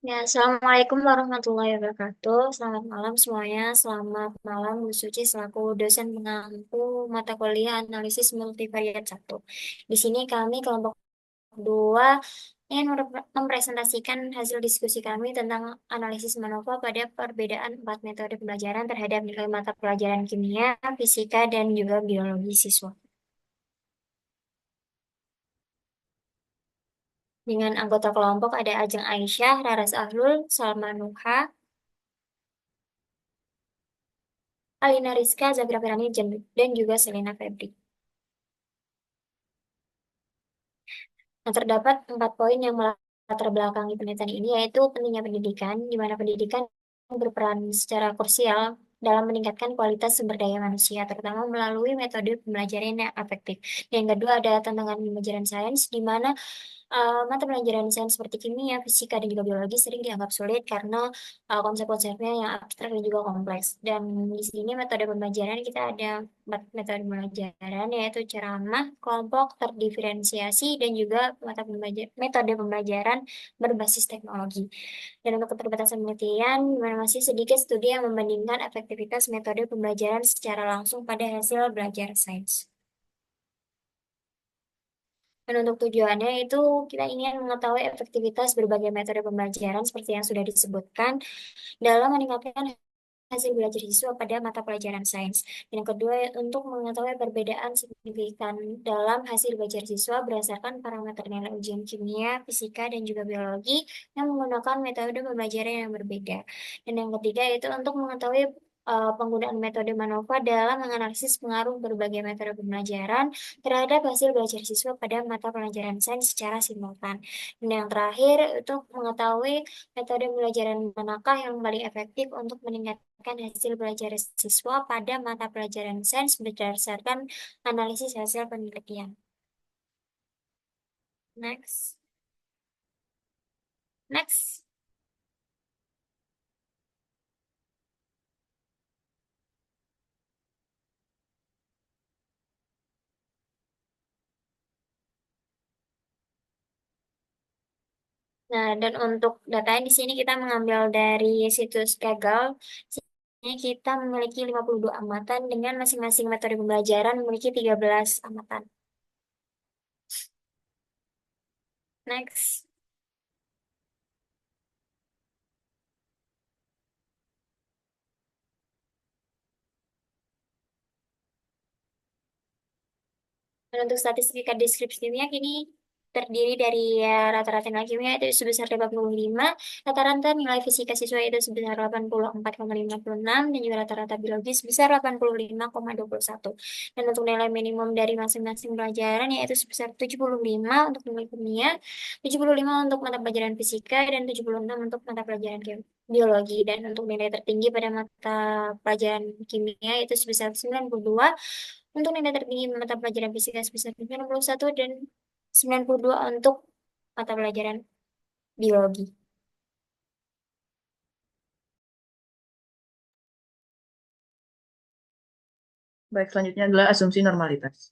Ya, Assalamualaikum warahmatullahi wabarakatuh. Selamat malam semuanya. Selamat malam Bu Suci selaku dosen pengampu mata kuliah analisis multivariat 1. Di sini kami kelompok 2 ingin mempresentasikan hasil diskusi kami tentang analisis MANOVA pada perbedaan 4 metode pembelajaran terhadap nilai mata pelajaran kimia, fisika, dan juga biologi siswa. Dengan anggota kelompok ada Ajeng Aisyah, Raras Ahlul, Salma Nuha, Alina Rizka, Zabira Pirani, dan juga Selena Febri. Nah, terdapat 4 poin yang melatar belakangi penelitian ini, yaitu pentingnya pendidikan, di mana pendidikan berperan secara krusial dalam meningkatkan kualitas sumber daya manusia, terutama melalui metode pembelajaran yang efektif. Yang kedua ada tantangan pembelajaran sains, di mana mata pelajaran sains seperti kimia, fisika, dan juga biologi sering dianggap sulit karena konsep-konsepnya yang abstrak dan juga kompleks. Dan di sini metode pembelajaran kita ada 4 metode pembelajaran, yaitu ceramah, kelompok, terdiferensiasi, dan juga metode pembelajaran berbasis teknologi. Dan untuk keterbatasan penelitian, di mana masih sedikit studi yang membandingkan efektivitas metode pembelajaran secara langsung pada hasil belajar sains. Dan untuk tujuannya itu kita ingin mengetahui efektivitas berbagai metode pembelajaran seperti yang sudah disebutkan dalam meningkatkan hasil belajar siswa pada mata pelajaran sains. Dan yang kedua, untuk mengetahui perbedaan signifikan dalam hasil belajar siswa berdasarkan parameter nilai ujian kimia, fisika, dan juga biologi yang menggunakan metode pembelajaran yang berbeda. Dan yang ketiga, itu untuk mengetahui penggunaan metode MANOVA dalam menganalisis pengaruh berbagai metode pembelajaran terhadap hasil belajar siswa pada mata pelajaran sains secara simultan. Dan yang terakhir, untuk mengetahui metode pembelajaran manakah yang paling efektif untuk meningkatkan hasil belajar siswa pada mata pelajaran sains berdasarkan analisis hasil penelitian. Next. Next. Nah, dan untuk datanya di sini kita mengambil dari situs Kaggle. Sini kita memiliki 52 amatan dengan masing-masing metode pembelajaran memiliki 13 amatan. Next. Dan untuk statistika deskripsinya kini terdiri dari rata-rata nilai kimia itu sebesar 85, rata-rata nilai fisika siswa itu sebesar 84,56, dan juga rata-rata biologi sebesar 85,21. Dan untuk nilai minimum dari masing-masing pelajaran yaitu sebesar 75 untuk nilai kimia, 75 untuk mata pelajaran fisika, dan 76 untuk mata pelajaran biologi. Dan untuk nilai tertinggi pada mata pelajaran kimia itu sebesar 92, untuk nilai tertinggi mata pelajaran fisika sebesar 91, dan 92 untuk mata pelajaran biologi. Baik, selanjutnya adalah asumsi normalitas.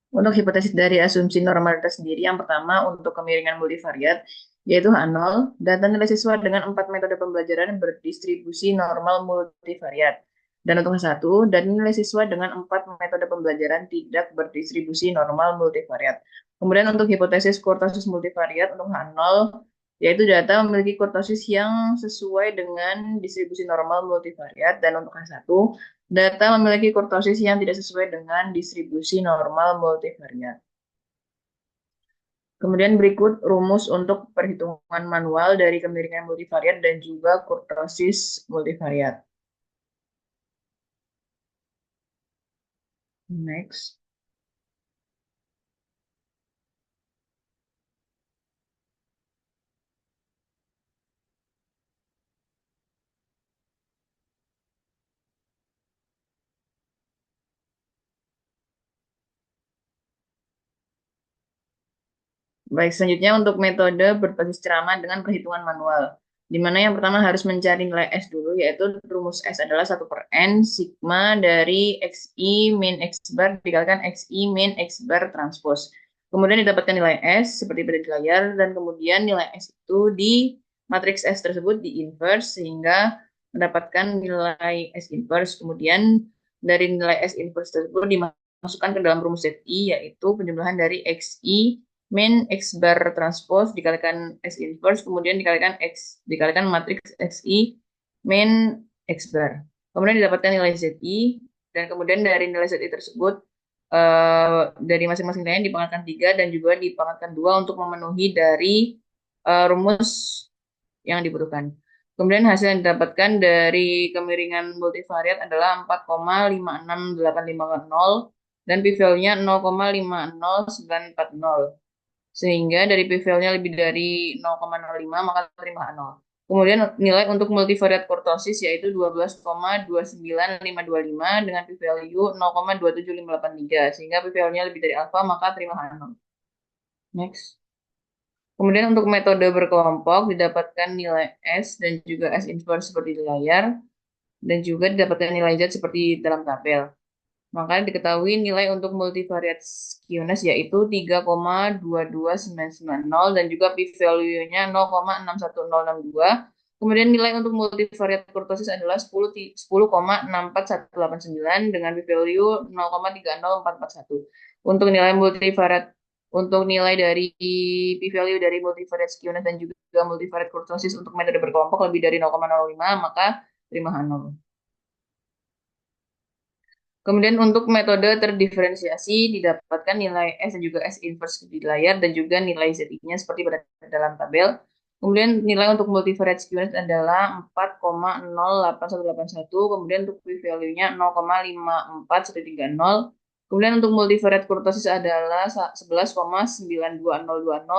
Untuk hipotesis dari asumsi normalitas sendiri, yang pertama untuk kemiringan multivariat, yaitu H0, data nilai siswa dengan 4 metode pembelajaran berdistribusi normal multivariat. Dan untuk H1, data nilai siswa dengan 4 metode pembelajaran tidak berdistribusi normal multivariat. Kemudian untuk hipotesis kurtosis multivariat untuk H0, yaitu data memiliki kurtosis yang sesuai dengan distribusi normal multivariat. Dan untuk H1, data memiliki kurtosis yang tidak sesuai dengan distribusi normal multivariat. Kemudian berikut rumus untuk perhitungan manual dari kemiringan multivariat dan juga kurtosis multivariat. Next. Baik, selanjutnya untuk metode berbasis ceramah dengan perhitungan manual. di mana yang pertama harus mencari nilai S dulu, yaitu rumus S adalah 1/N sigma dari XI min X bar dikalikan XI min X bar transpose. Kemudian didapatkan nilai S seperti pada di layar, dan kemudian nilai S itu di matriks S tersebut di inverse sehingga mendapatkan nilai S inverse. Kemudian dari nilai S inverse tersebut dimasukkan ke dalam rumus ZI, yaitu penjumlahan dari XI min X bar transpose dikalikan S inverse, kemudian dikalikan X, dikalikan matriks XI min X bar. Kemudian didapatkan nilai ZI, dan kemudian dari nilai ZI tersebut dari masing-masing nilainya dipangkatkan 3 dan juga dipangkatkan 2 untuk memenuhi dari rumus yang dibutuhkan. Kemudian hasil yang didapatkan dari kemiringan multivariat adalah 4,56850 dan p-value-nya 0,50940. Sehingga dari p-value-nya lebih dari 0,05 maka terima A0. Kemudian nilai untuk multivariat kurtosis yaitu 12,29525 dengan p-value 0,27583 sehingga p-value-nya lebih dari alfa maka terima A0. Next. Kemudian untuk metode berkelompok didapatkan nilai S dan juga S inverse seperti di layar dan juga didapatkan nilai Z seperti dalam tabel. Maka diketahui nilai untuk multivariat skewness yaitu 3,22990 dan juga p-value-nya 0,61062. Kemudian nilai untuk multivariat kurtosis adalah 10,64189 dengan p-value 0,30441. Untuk nilai multivariat untuk nilai dari p-value dari multivariate skewness dan juga multivariate kurtosis untuk metode berkelompok lebih dari 0,05 maka terima H0. Kemudian untuk metode terdiferensiasi didapatkan nilai S dan juga S inverse di layar dan juga nilai ZI-nya seperti pada dalam tabel. Kemudian nilai untuk multivariate skewness adalah 4,08181. Kemudian untuk p-value-nya 0,54130. Kemudian untuk multivariate kurtosis adalah 11,92020.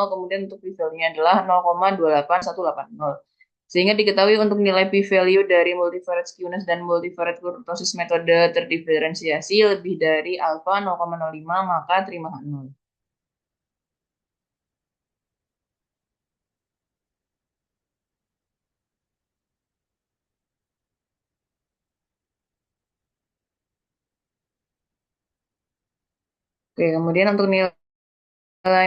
Kemudian untuk p-value-nya adalah 0,28180. Sehingga diketahui untuk nilai p-value dari multivariate skewness dan multivariate kurtosis metode terdiferensiasi lebih dari alfa 0,05 maka terima H0. Oke, kemudian untuk nilai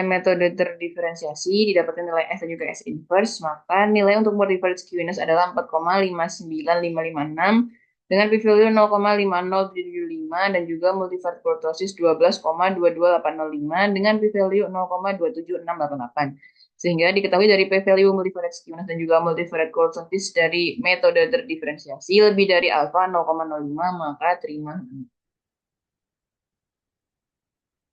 metode terdiferensiasi didapatkan nilai S dan juga S inverse, maka nilai untuk multivariate skewness adalah 4,59556 dengan p-value 0,50775 dan juga multivariate kurtosis 12,22805 dengan p-value 0,27688. Sehingga diketahui dari p-value multivariate skewness dan juga multivariate kurtosis dari metode terdiferensiasi lebih dari alfa 0,05 maka terima.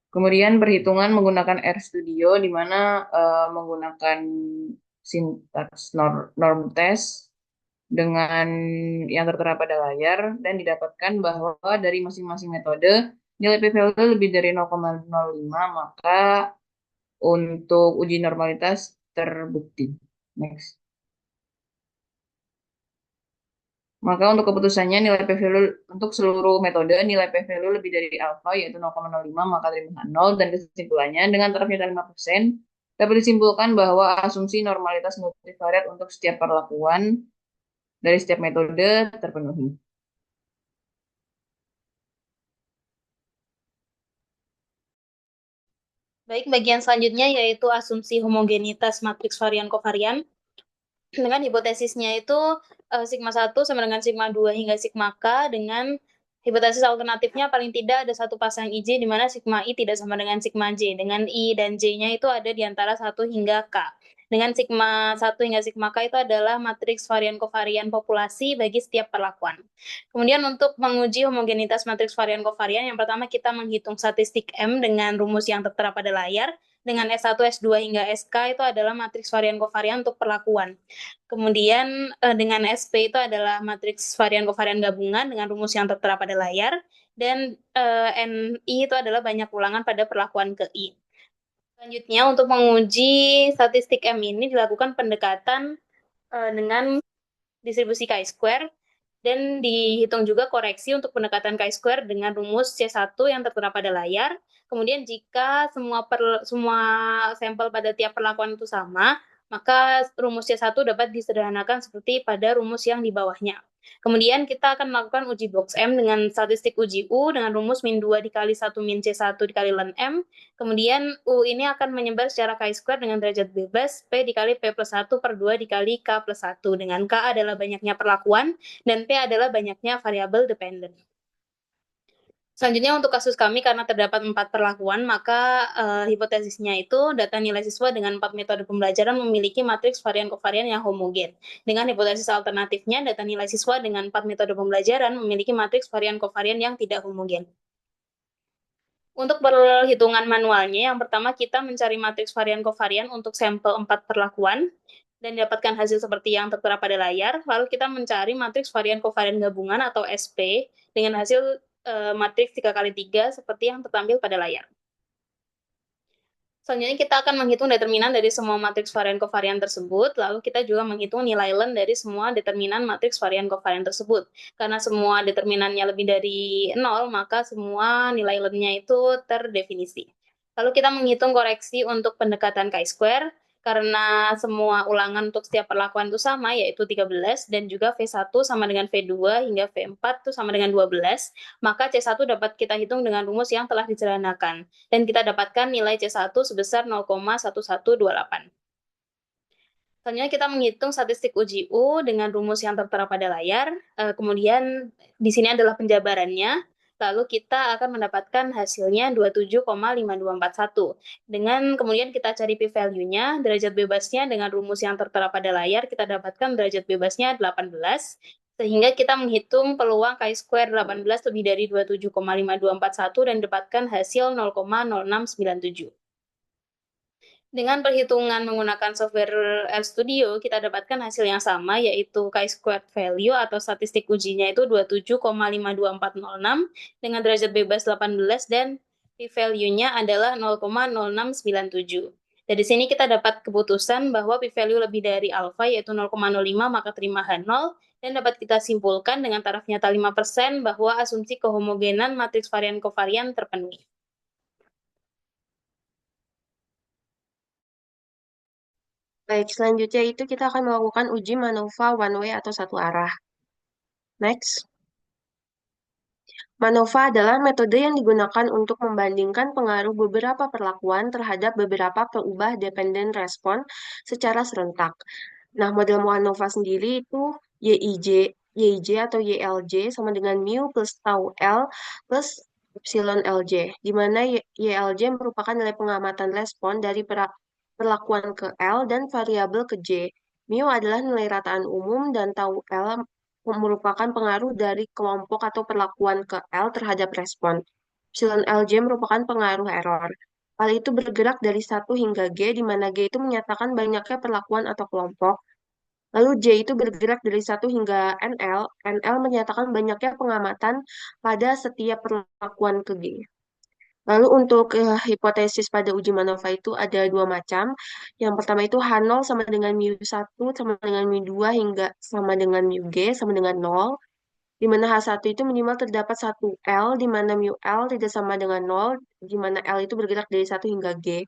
Kemudian perhitungan menggunakan RStudio di mana menggunakan sintaks norm test dengan yang tertera pada layar dan didapatkan bahwa dari masing-masing metode nilai p-value lebih dari 0,05 maka untuk uji normalitas terbukti. Next. Maka untuk keputusannya nilai p-value untuk seluruh metode nilai p-value lebih dari alfa yaitu 0,05 maka terima 0 dan kesimpulannya dengan tarafnya 5% dapat disimpulkan bahwa asumsi normalitas multivariat untuk setiap perlakuan dari setiap metode terpenuhi. Baik, bagian selanjutnya yaitu asumsi homogenitas matriks varian kovarian. Dengan hipotesisnya itu sigma 1 sama dengan sigma 2 hingga sigma K dengan hipotesis alternatifnya paling tidak ada satu pasang IJ di mana sigma I tidak sama dengan sigma J. Dengan I dan J-nya itu ada di antara 1 hingga K. Dengan sigma 1 hingga sigma K itu adalah matriks varian kovarian populasi bagi setiap perlakuan. Kemudian untuk menguji homogenitas matriks varian kovarian, yang pertama kita menghitung statistik M dengan rumus yang tertera pada layar. Dengan S1, S2 hingga SK itu adalah matriks varian kovarian untuk perlakuan. Kemudian dengan SP itu adalah matriks varian kovarian gabungan dengan rumus yang tertera pada layar. Dan NI itu adalah banyak ulangan pada perlakuan ke I. Selanjutnya untuk menguji statistik M ini dilakukan pendekatan dengan distribusi chi-square dan dihitung juga koreksi untuk pendekatan chi-square dengan rumus C1 yang tertera pada layar. Kemudian jika semua sampel pada tiap perlakuan itu sama, maka rumus C1 dapat disederhanakan seperti pada rumus yang di bawahnya. Kemudian kita akan melakukan uji box M dengan statistik uji U dengan rumus min 2 dikali 1 min C1 dikali ln M. Kemudian U ini akan menyebar secara chi-square dengan derajat bebas P dikali P plus 1 per 2 dikali K plus 1, dengan K adalah banyaknya perlakuan dan P adalah banyaknya variabel dependen. Selanjutnya untuk kasus kami, karena terdapat 4 perlakuan, maka hipotesisnya itu data nilai siswa dengan 4 metode pembelajaran memiliki matriks varian kovarian yang homogen. Dengan hipotesis alternatifnya, data nilai siswa dengan 4 metode pembelajaran memiliki matriks varian kovarian yang tidak homogen. Untuk perhitungan manualnya, yang pertama kita mencari matriks varian kovarian untuk sampel 4 perlakuan dan dapatkan hasil seperti yang tertera pada layar. Lalu kita mencari matriks varian kovarian gabungan atau SP dengan hasil matriks 3x3 seperti yang tertampil pada layar. Selanjutnya kita akan menghitung determinan dari semua matriks varian kovarian tersebut, lalu kita juga menghitung nilai ln dari semua determinan matriks varian kovarian tersebut. Karena semua determinannya lebih dari 0, maka semua nilai ln-nya itu terdefinisi. Lalu kita menghitung koreksi untuk pendekatan chi-square, karena semua ulangan untuk setiap perlakuan itu sama, yaitu 13, dan juga V1 sama dengan V2 hingga V4 itu sama dengan 12, maka C1 dapat kita hitung dengan rumus yang telah disederhanakan. Dan kita dapatkan nilai C1 sebesar 0,1128. Selanjutnya kita menghitung statistik uji U dengan rumus yang tertera pada layar. Kemudian di sini adalah penjabarannya. Lalu kita akan mendapatkan hasilnya 27,5241. Dengan kemudian kita cari p-value-nya, derajat bebasnya dengan rumus yang tertera pada layar, kita dapatkan derajat bebasnya 18. Sehingga kita menghitung peluang chi-square 18 lebih dari 27,5241 dan dapatkan hasil 0,0697. Dengan perhitungan menggunakan software RStudio, kita dapatkan hasil yang sama, yaitu chi-squared value atau statistik ujinya itu 27,52406 dengan derajat bebas 18 dan p-value-nya adalah 0,0697. Dari sini kita dapat keputusan bahwa p-value lebih dari alfa, yaitu 0,05, maka terima H0, dan dapat kita simpulkan dengan taraf nyata 5% bahwa asumsi kehomogenan matriks varian kovarian terpenuhi. Baik, selanjutnya itu kita akan melakukan uji MANOVA one way atau satu arah. Next. MANOVA adalah metode yang digunakan untuk membandingkan pengaruh beberapa perlakuan terhadap beberapa peubah dependen respon secara serentak. Nah, model MANOVA sendiri itu YIJ atau YLJ sama dengan mu plus tau L plus epsilon LJ, di mana YLJ merupakan nilai pengamatan respon dari perlakuan ke L dan variabel ke J. Mu adalah nilai rataan umum dan tau L merupakan pengaruh dari kelompok atau perlakuan ke L terhadap respon. Epsilon LJ merupakan pengaruh error. Hal itu bergerak dari 1 hingga G, di mana G itu menyatakan banyaknya perlakuan atau kelompok. Lalu J itu bergerak dari 1 hingga NL. NL menyatakan banyaknya pengamatan pada setiap perlakuan ke G. Lalu untuk hipotesis pada uji MANOVA itu ada dua macam. Yang pertama itu H0 sama dengan mu1 sama dengan mu2 hingga sama dengan mu G sama dengan 0. Di mana H1 itu minimal terdapat 1 L, di mana mu L tidak sama dengan 0, di mana L itu bergerak dari 1 hingga G.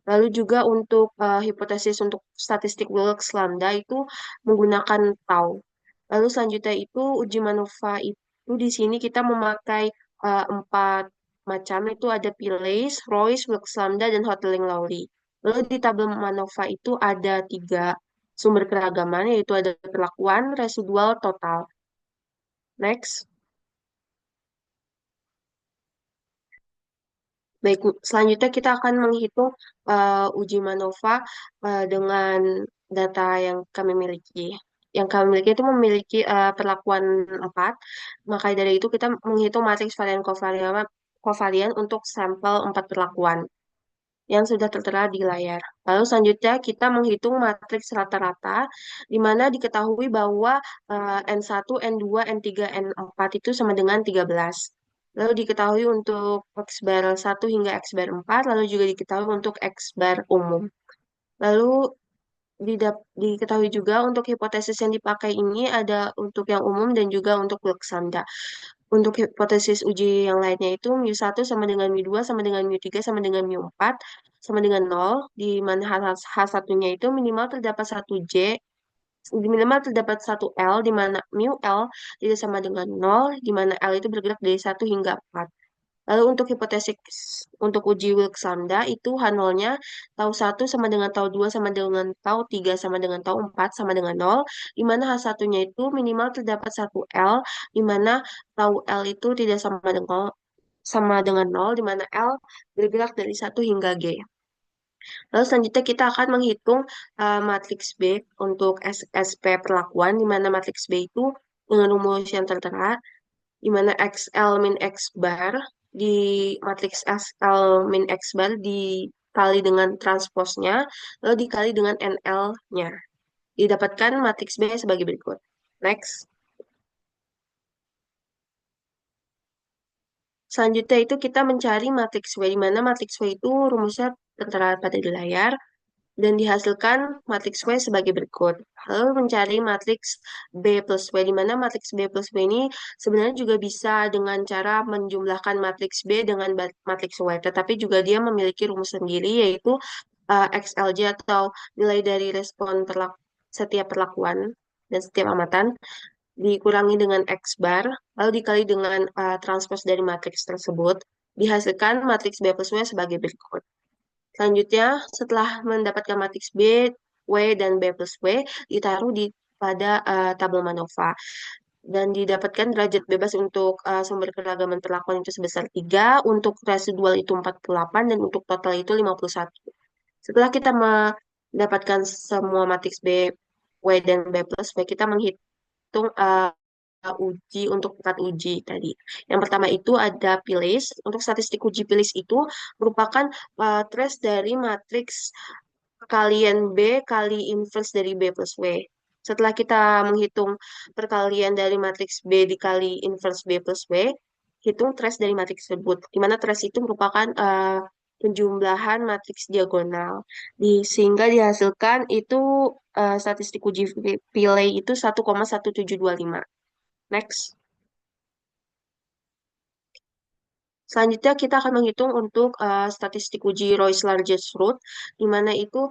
Lalu juga untuk hipotesis untuk statistik Wilks lambda itu menggunakan tau. Lalu selanjutnya itu uji MANOVA itu di sini kita memakai 4 macam, itu ada Pilace, Royce, Wilks lambda, dan Hotelling-Lowry. Lalu di tabel MANOVA itu ada 3 sumber keragaman, yaitu ada perlakuan, residual, total. Next. Baik, selanjutnya kita akan menghitung uji MANOVA dengan data yang kami miliki. Yang kami miliki itu memiliki perlakuan 4, maka dari itu kita menghitung matriks varian kovarian untuk sampel 4 perlakuan yang sudah tertera di layar. Lalu selanjutnya kita menghitung matriks rata-rata, di mana diketahui bahwa N1, N2, N3, N4 itu sama dengan 13. Lalu diketahui untuk X bar 1 hingga X bar 4, lalu juga diketahui untuk X bar umum. Lalu diketahui juga untuk hipotesis yang dipakai ini ada untuk yang umum dan juga untuk Wilks lambda. Untuk hipotesis uji yang lainnya itu mu1 sama dengan mu2 sama dengan mu3 sama dengan mu4 sama dengan 0, di mana H1-nya itu minimal terdapat satu J, minimal terdapat satu L, di mana mu L tidak sama dengan 0, di mana L itu bergerak dari 1 hingga 4. Lalu untuk hipotesis untuk uji Wilks lambda itu H0-nya tau 1 sama dengan tau 2 sama dengan tau 3 sama dengan tau 4 sama dengan 0, di mana H1-nya itu minimal terdapat satu L, di mana tau L itu tidak sama dengan 0, di mana L bergerak dari 1 hingga G. Lalu selanjutnya kita akan menghitung matriks B untuk SP perlakuan, di mana matriks B itu dengan rumus yang tertera, di mana XL min X bar di matriks XL min X bar dikali dengan transposnya, lalu dikali dengan NL-nya. Didapatkan matriks B sebagai berikut. Next. Selanjutnya itu kita mencari matriks W, di mana matriks W itu rumusnya tertera pada di layar, dan dihasilkan matriks W sebagai berikut. Lalu mencari matriks B plus W, di mana matriks B plus W ini sebenarnya juga bisa dengan cara menjumlahkan matriks B dengan matriks W, tetapi juga dia memiliki rumus sendiri, yaitu XLJ atau nilai dari respon setiap perlakuan dan setiap amatan, dikurangi dengan X bar, lalu dikali dengan transpos dari matriks tersebut, dihasilkan matriks B plus W sebagai berikut. Selanjutnya, setelah mendapatkan matriks B, W, dan B plus W, ditaruh pada tabel MANOVA. Dan didapatkan derajat bebas untuk sumber keragaman perlakuan itu sebesar 3, untuk residual itu 48, dan untuk total itu 51. Setelah kita mendapatkan semua matriks B, W, dan B plus W, kita menghitung uji untuk tingkat uji tadi. Yang pertama itu ada PILIS. Untuk statistik uji PILIS itu merupakan trace dari matriks perkalian B kali inverse dari B plus W. Setelah kita menghitung perkalian dari matriks B dikali inverse B plus W, hitung trace dari matriks tersebut. Di mana trace itu merupakan penjumlahan matriks diagonal. Sehingga dihasilkan itu statistik uji Pillay itu 1,1725. Next. Selanjutnya kita akan menghitung untuk statistik uji Roy's Largest Root, di mana itu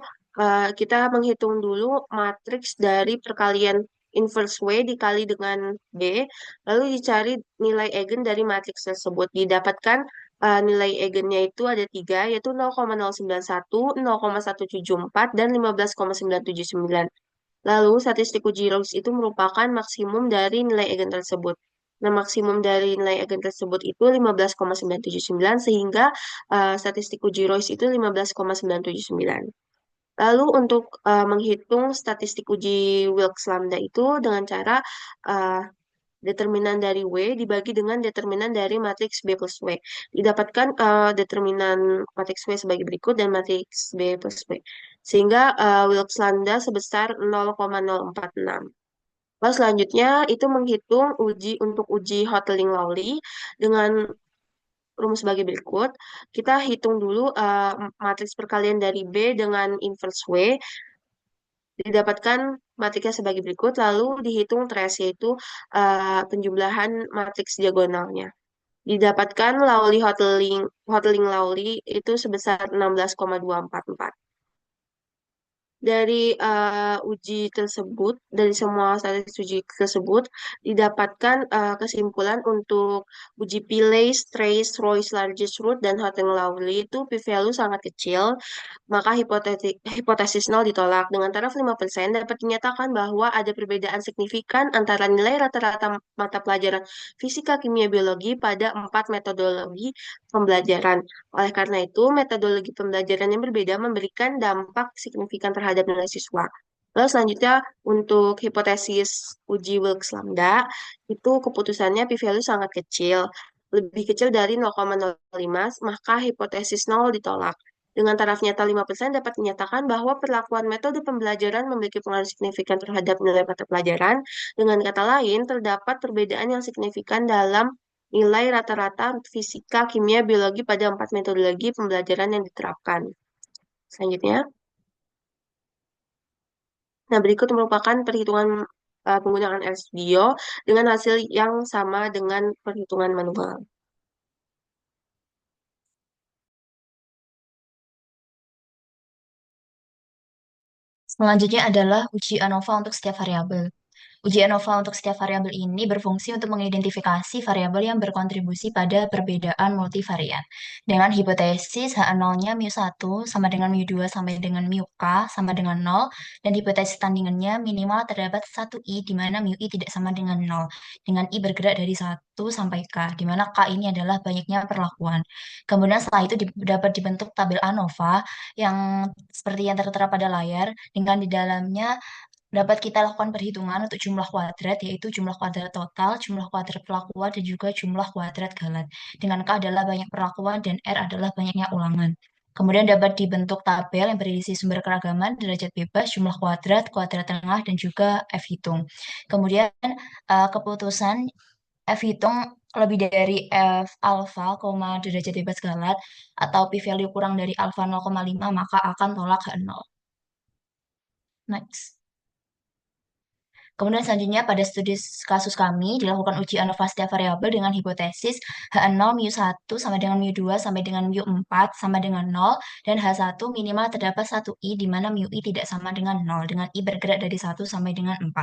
kita menghitung dulu matriks dari perkalian inverse W dikali dengan B, lalu dicari nilai eigen dari matriks tersebut. Didapatkan nilai eigennya itu ada 3, yaitu 0,091, 0,174, dan 15,979. Lalu, statistik uji Royce itu merupakan maksimum dari nilai eigen tersebut. Nah, maksimum dari nilai eigen tersebut itu 15,979, sehingga statistik uji Royce itu 15,979. Lalu, untuk menghitung statistik uji Wilks lambda itu dengan cara uh, determinan dari W dibagi dengan determinan dari matriks B plus W. Didapatkan determinan matriks W sebagai berikut dan matriks B plus W. Sehingga Wilks lambda sebesar 0,046. Lalu selanjutnya itu menghitung untuk uji Hotelling-Lowry dengan rumus sebagai berikut. Kita hitung dulu matriks perkalian dari B dengan inverse W, didapatkan matriksnya sebagai berikut, lalu dihitung trace, yaitu penjumlahan matriks diagonalnya. Didapatkan Hotelling-Lowry itu sebesar 16,244. Dari uji tersebut, dari semua statistik uji tersebut, didapatkan kesimpulan untuk uji Pillay, Trace, Roy's Largest Root, dan Hotelling-Lowry itu p-value sangat kecil, maka hipotesis nol ditolak. Dengan taraf 5%, dapat dinyatakan bahwa ada perbedaan signifikan antara nilai rata-rata mata pelajaran fisika, kimia, biologi pada 4 metodologi pembelajaran. Oleh karena itu, metodologi pembelajaran yang berbeda memberikan dampak signifikan terhadap nilai siswa. Lalu selanjutnya untuk hipotesis uji Wilks lambda, itu keputusannya p-value sangat kecil, lebih kecil dari 0,05, maka hipotesis nol ditolak. Dengan taraf nyata 5%, dapat dinyatakan bahwa perlakuan metode pembelajaran memiliki pengaruh signifikan terhadap nilai mata pelajaran. Dengan kata lain, terdapat perbedaan yang signifikan dalam nilai rata-rata fisika, kimia, biologi pada 4 metodologi pembelajaran yang diterapkan. Selanjutnya. Nah, berikut merupakan perhitungan penggunaan RStudio dengan hasil yang sama dengan perhitungan manual. Selanjutnya adalah uji ANOVA untuk setiap variabel. Uji ANOVA untuk setiap variabel ini berfungsi untuk mengidentifikasi variabel yang berkontribusi pada perbedaan multivarian. Dengan hipotesis H0-nya mu1 sama dengan mu2 sampai dengan mu K sama dengan 0, dan hipotesis tandingannya minimal terdapat satu I di mana mu I tidak sama dengan 0, dengan I bergerak dari 1 sampai K, di mana K ini adalah banyaknya perlakuan. Kemudian setelah itu dapat dibentuk tabel ANOVA yang seperti yang tertera pada layar, dengan di dalamnya dapat kita lakukan perhitungan untuk jumlah kuadrat, yaitu jumlah kuadrat total, jumlah kuadrat perlakuan, dan juga jumlah kuadrat galat. Dengan K adalah banyak perlakuan dan R adalah banyaknya ulangan. Kemudian dapat dibentuk tabel yang berisi sumber keragaman, derajat bebas, jumlah kuadrat, kuadrat tengah, dan juga F hitung. Kemudian keputusan F hitung lebih dari F alfa, derajat bebas galat, atau p-value kurang dari alfa 0,5, maka akan tolak H0. Next. Kemudian selanjutnya pada studi kasus kami dilakukan uji ANOVA setiap variabel dengan hipotesis H0 mu1 sama dengan mu2 sampai dengan mu4 sama dengan 0, dan H1 minimal terdapat 1 I di mana mu I tidak sama dengan 0 dengan I bergerak dari 1 sampai dengan 4.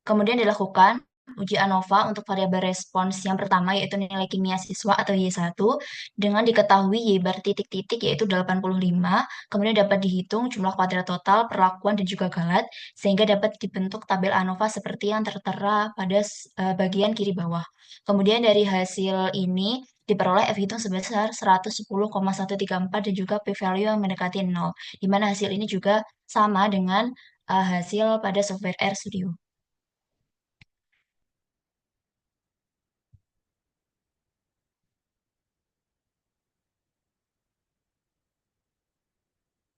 Kemudian dilakukan uji ANOVA untuk variabel respons yang pertama yaitu nilai kimia siswa atau Y1 dengan diketahui Y bar titik-titik yaitu 85, kemudian dapat dihitung jumlah kuadrat total, perlakuan, dan juga galat, sehingga dapat dibentuk tabel ANOVA seperti yang tertera pada bagian kiri bawah. Kemudian dari hasil ini diperoleh F hitung sebesar 110,134 dan juga p-value yang mendekati 0, di mana hasil ini juga sama dengan hasil pada software RStudio.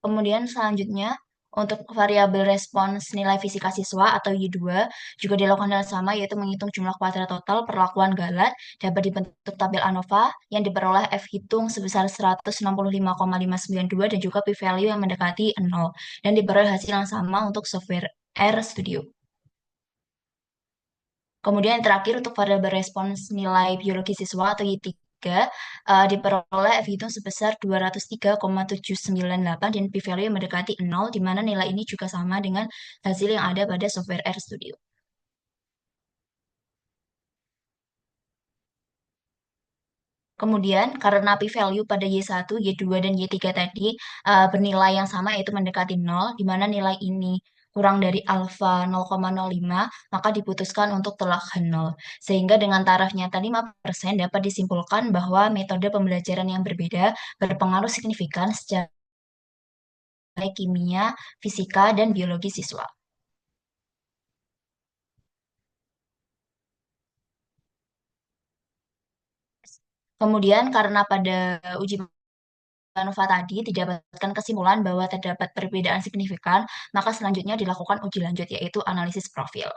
Kemudian selanjutnya, untuk variabel respons nilai fisika siswa atau Y2 juga dilakukan hal sama, yaitu menghitung jumlah kuadrat total, perlakuan galat, dapat dibentuk tabel ANOVA yang diperoleh F hitung sebesar 165,592 dan juga p-value yang mendekati 0, dan diperoleh hasil yang sama untuk software RStudio. Kemudian yang terakhir untuk variabel respons nilai biologi siswa atau Y3 diperoleh F hitung sebesar 203,798 dan p-value yang mendekati 0, di mana nilai ini juga sama dengan hasil yang ada pada software RStudio. Kemudian, karena p-value pada Y1, Y2, dan Y3 tadi bernilai yang sama yaitu mendekati 0, di mana nilai ini kurang dari alfa 0,05, maka diputuskan untuk tolak H0. Sehingga dengan taraf nyata 5% dapat disimpulkan bahwa metode pembelajaran yang berbeda berpengaruh signifikan secara kimia, fisika, dan biologi siswa. Kemudian, karena pada uji ANOVA tadi didapatkan kesimpulan bahwa terdapat perbedaan signifikan, maka selanjutnya dilakukan uji lanjut, yaitu analisis profil.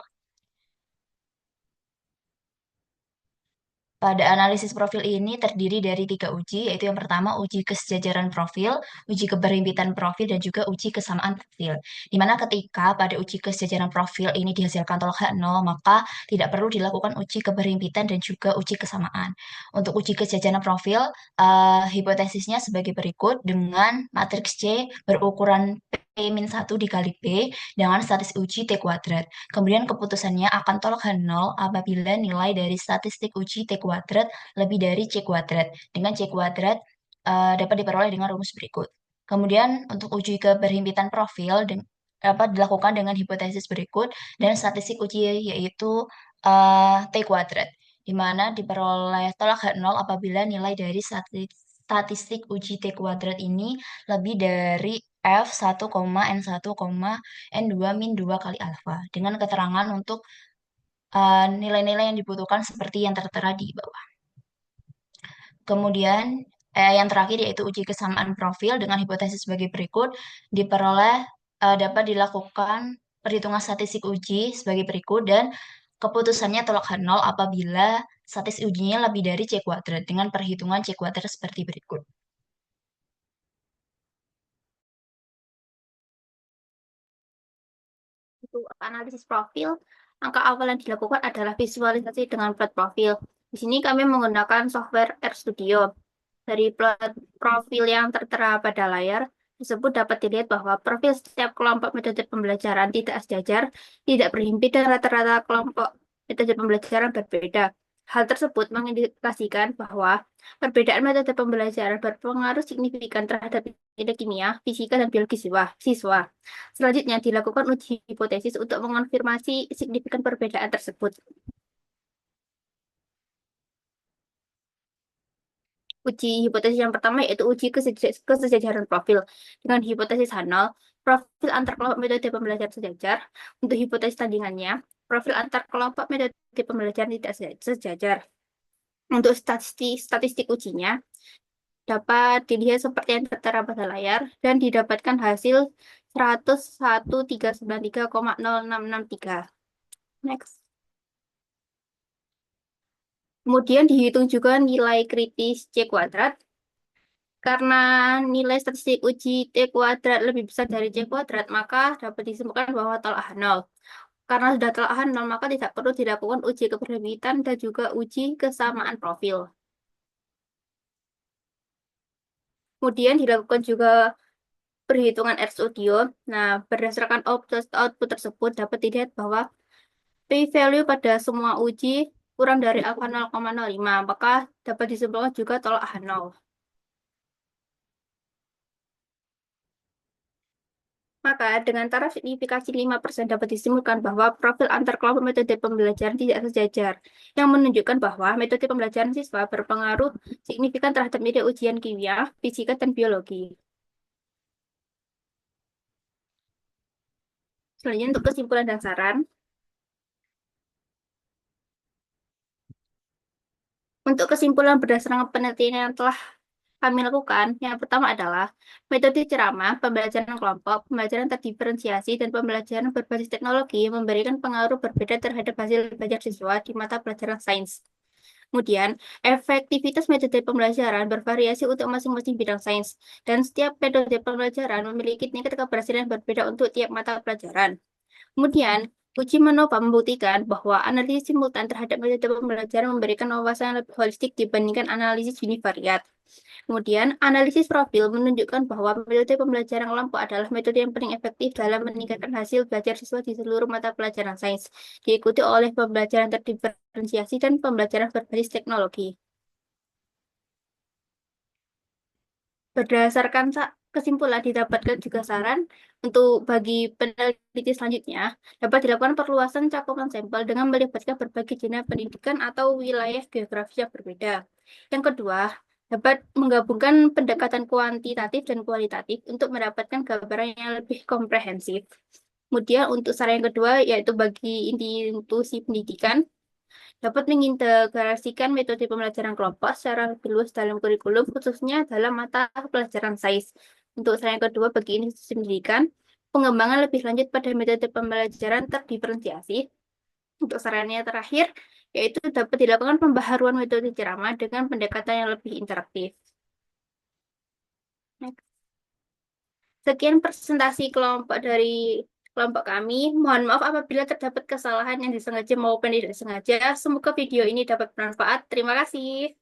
Pada analisis profil ini terdiri dari 3 uji, yaitu yang pertama uji kesejajaran profil, uji keberhimpitan profil, dan juga uji kesamaan profil. Di mana ketika pada uji kesejajaran profil ini dihasilkan tolak H0, maka tidak perlu dilakukan uji keberhimpitan dan juga uji kesamaan. Untuk uji kesejajaran profil, hipotesisnya sebagai berikut dengan matriks C berukuran P-1 dikali P dengan statistik uji T kuadrat. Kemudian keputusannya akan tolak H0 apabila nilai dari statistik uji T kuadrat lebih dari C kuadrat. Dengan C kuadrat dapat diperoleh dengan rumus berikut. Kemudian untuk uji keberhimpitan profil dapat dilakukan dengan hipotesis berikut dan statistik uji yaitu T kuadrat, di mana diperoleh tolak H0 apabila nilai dari statistik uji T kuadrat ini lebih dari F 1, N1, N2 min 2 kali alfa, dengan keterangan untuk nilai-nilai yang dibutuhkan seperti yang tertera di bawah. Kemudian yang terakhir yaitu uji kesamaan profil dengan hipotesis sebagai berikut, diperoleh dapat dilakukan perhitungan statistik uji sebagai berikut dan keputusannya tolak H0 apabila statistik ujinya lebih dari C kuadrat dengan perhitungan C kuadrat seperti berikut. Untuk analisis profil, langkah awal yang dilakukan adalah visualisasi dengan plot profil. Di sini kami menggunakan software RStudio. Dari plot profil yang tertera pada layar tersebut dapat dilihat bahwa profil setiap kelompok metode pembelajaran tidak sejajar, tidak berhimpit, dan rata-rata kelompok metode pembelajaran berbeda. Hal tersebut mengindikasikan bahwa perbedaan metode pembelajaran berpengaruh signifikan terhadap nilai kimia, fisika, dan biologi siswa. Selanjutnya dilakukan uji hipotesis untuk mengonfirmasi signifikan perbedaan tersebut. Uji hipotesis yang pertama yaitu uji kesejajaran profil. Dengan hipotesis H0, profil antar kelompok metode pembelajaran sejajar. Untuk hipotesis tandingannya, profil antar kelompok metode pembelajaran tidak sejajar. Untuk statistik ujinya, dapat dilihat seperti yang tertera pada layar dan didapatkan hasil 101.393,0663. Next. Kemudian dihitung juga nilai kritis C kuadrat. Karena nilai statistik uji T kuadrat lebih besar dari C kuadrat, maka dapat disimpulkan bahwa tolak H0. Karena sudah tolak H0, maka tidak perlu dilakukan uji keberlimitan dan juga uji kesamaan profil. Kemudian dilakukan juga perhitungan RStudio. Nah, berdasarkan output tersebut dapat dilihat bahwa p-value pada semua uji kurang dari alfa 0,05, maka dapat disimpulkan juga tolak H0. Maka dengan taraf signifikasi 5% dapat disimpulkan bahwa profil antar kelompok metode pembelajaran tidak sejajar, yang menunjukkan bahwa metode pembelajaran siswa berpengaruh signifikan terhadap nilai ujian kimia, fisika, dan biologi. Selanjutnya untuk kesimpulan dan saran. Untuk kesimpulan berdasarkan penelitian yang telah kami lakukan, yang pertama adalah metode ceramah, pembelajaran kelompok, pembelajaran terdiferensiasi, dan pembelajaran berbasis teknologi memberikan pengaruh berbeda terhadap hasil belajar siswa di mata pelajaran sains. Kemudian, efektivitas metode pembelajaran bervariasi untuk masing-masing bidang sains, dan setiap metode pembelajaran memiliki tingkat keberhasilan berbeda untuk tiap mata pelajaran. Kemudian, uji MANOVA membuktikan bahwa analisis simultan terhadap metode pembelajaran memberikan wawasan yang lebih holistik dibandingkan analisis univariat. Kemudian, analisis profil menunjukkan bahwa metode pembelajaran kelompok adalah metode yang paling efektif dalam meningkatkan hasil belajar siswa di seluruh mata pelajaran sains, diikuti oleh pembelajaran terdiferensiasi dan pembelajaran berbasis teknologi. Berdasarkan kesimpulan didapatkan juga saran untuk bagi peneliti selanjutnya dapat dilakukan perluasan cakupan sampel dengan melibatkan berbagai jenis pendidikan atau wilayah geografis yang berbeda. Yang kedua, dapat menggabungkan pendekatan kuantitatif dan kualitatif untuk mendapatkan gambaran yang lebih komprehensif. Kemudian untuk saran yang kedua yaitu bagi institusi pendidikan dapat mengintegrasikan metode pembelajaran kelompok secara lebih luas dalam kurikulum, khususnya dalam mata pelajaran sains. Untuk saran yang kedua bagi institusi pendidikan, pengembangan lebih lanjut pada metode pembelajaran terdiferensiasi. Untuk sarannya terakhir, yaitu dapat dilakukan pembaharuan metode ceramah dengan pendekatan yang lebih interaktif. Sekian presentasi kelompok dari kelompok kami. Mohon maaf apabila terdapat kesalahan yang disengaja maupun tidak disengaja. Semoga video ini dapat bermanfaat. Terima kasih.